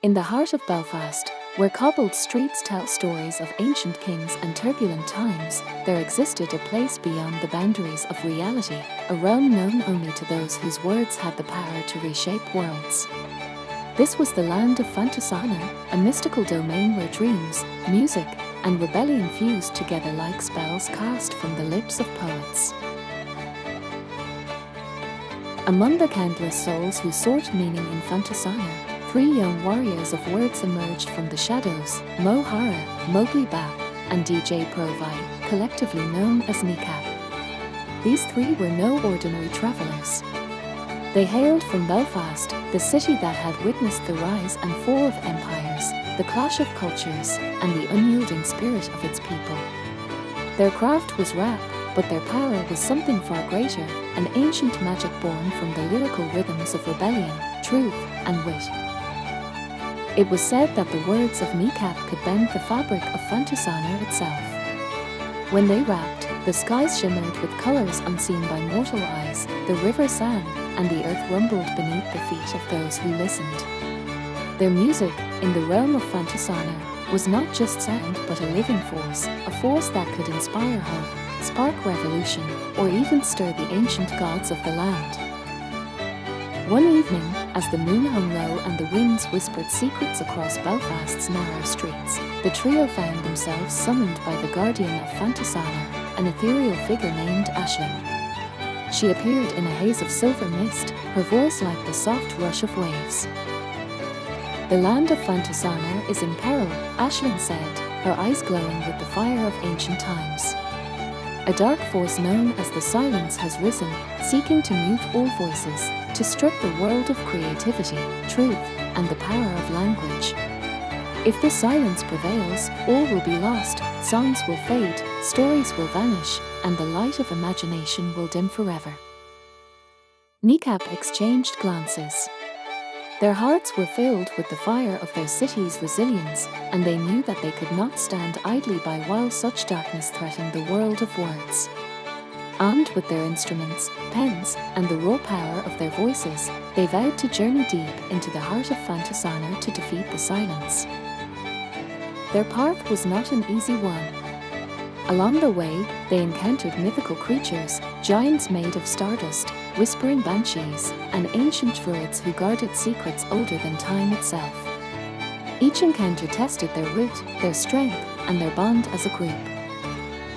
In the heart of Belfast, where cobbled streets tell stories of ancient kings and turbulent times, there existed a place beyond the boundaries of reality, a realm known only to those whose words had the power to reshape worlds. This was the land of Fantasana, a mystical domain where dreams, music, and rebellion fused together like spells cast from the lips of poets. Among the countless souls who sought meaning in Fantasana, 3 young warriors of words emerged from the shadows: Mo Hara, Mowgli Bap, and DJ Provi, collectively known as Kneecap. These 3 were no ordinary travelers. They hailed from Belfast, the city that had witnessed the rise and fall of empires, the clash of cultures, and the unyielding spirit of its people. Their craft was rap, but their power was something far greater, an ancient magic born from the lyrical rhythms of rebellion, truth, and wit. It was said that the words of Kneecap could bend the fabric of Fantasana itself. When they rapped, the skies shimmered with colors unseen by mortal eyes, the river sang, and the earth rumbled beneath the feet of those who listened. Their music, in the realm of Fantasana, was not just sound but a living force, a force that could inspire hope, spark revolution, or even stir the ancient gods of the land. One evening, as the moon hung low and the winds whispered secrets across Belfast's narrow streets, the trio found themselves summoned by the guardian of Fantasana, an ethereal figure named Aisling. She appeared in a haze of silver mist, her voice like the soft rush of waves. "The land of Fantasana is in peril," Aisling said, her eyes glowing with the fire of ancient times. "A dark force known as the Silence has risen, seeking to mute all voices, to strip the world of creativity, truth, and the power of language. If the silence prevails, all will be lost, songs will fade, stories will vanish, and the light of imagination will dim forever." Kneecap exchanged glances. Their hearts were filled with the fire of their city's resilience, and they knew that they could not stand idly by while such darkness threatened the world of words. Armed with their instruments, pens, and the raw power of their voices, they vowed to journey deep into the heart of Fantasana to defeat the silence. Their path was not an easy one. Along the way, they encountered mythical creatures, giants made of stardust, whispering banshees, and ancient druids who guarded secrets older than time itself. Each encounter tested their wit, their strength, and their bond as a group.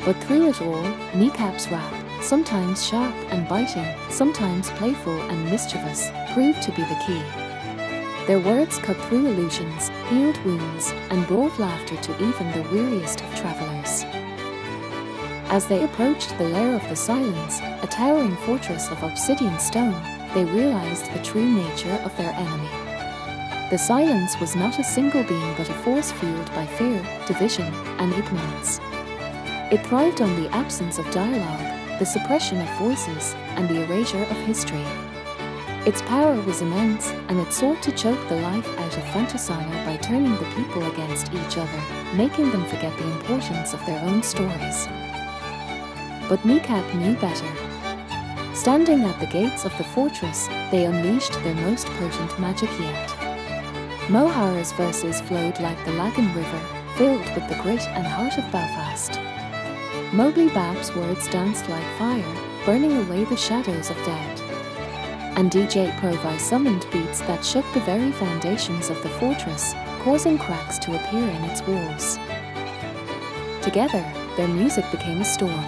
But through it all, Kneecap's rap, sometimes sharp and biting, sometimes playful and mischievous, proved to be the key. Their words cut through illusions, healed wounds, and brought laughter to even the weariest of travelers. As they approached the lair of the Silence, a towering fortress of obsidian stone, they realized the true nature of their enemy. The Silence was not a single being but a force fueled by fear, division, and ignorance. It thrived on the absence of dialogue, the suppression of voices, and the erasure of history. Its power was immense, and it sought to choke the life out of Fantasana by turning the people against each other, making them forget the importance of their own stories. But Kneecap knew better. Standing at the gates of the fortress, they unleashed their most potent magic yet. Mo Hara's verses flowed like the Lagan River, filled with the grit and heart of Belfast. Mowgli Bap's words danced like fire, burning away the shadows of doubt. And DJ Provi summoned beats that shook the very foundations of the fortress, causing cracks to appear in its walls. Together, their music became a storm,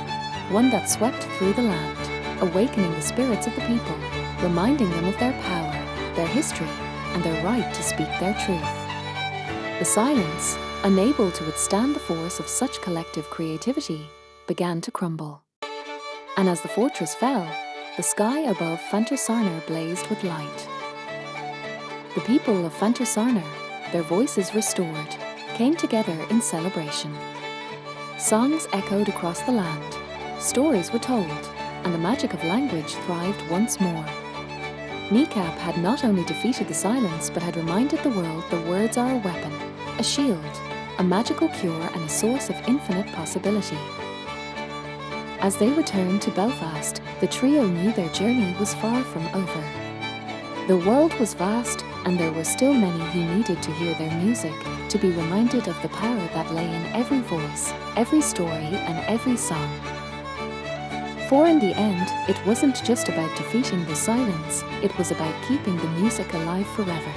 one that swept through the land, awakening the spirits of the people, reminding them of their power, their history, and their right to speak their truth. The Silence, unable to withstand the force of such collective creativity, began to crumble. And as the fortress fell, the sky above Fantasana blazed with light. The people of Fantasana, their voices restored, came together in celebration. Songs echoed across the land, stories were told, and the magic of language thrived once more. Kneecap had not only defeated the Silence but had reminded the world that words are a weapon, a shield, a magical cure, and a source of infinite possibility. As they returned to Belfast, the trio knew their journey was far from over. The world was vast, and there were still many who needed to hear their music, to be reminded of the power that lay in every voice, every story, and every song. For in the end, it wasn't just about defeating the silence, it was about keeping the music alive forever.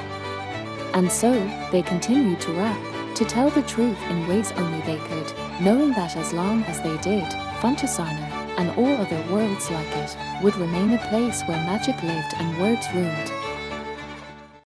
And so, they continued to rap, to tell the truth in ways only they could, knowing that as long as they did, Fantasana, and all other worlds like it, would remain a place where magic lived and words ruled.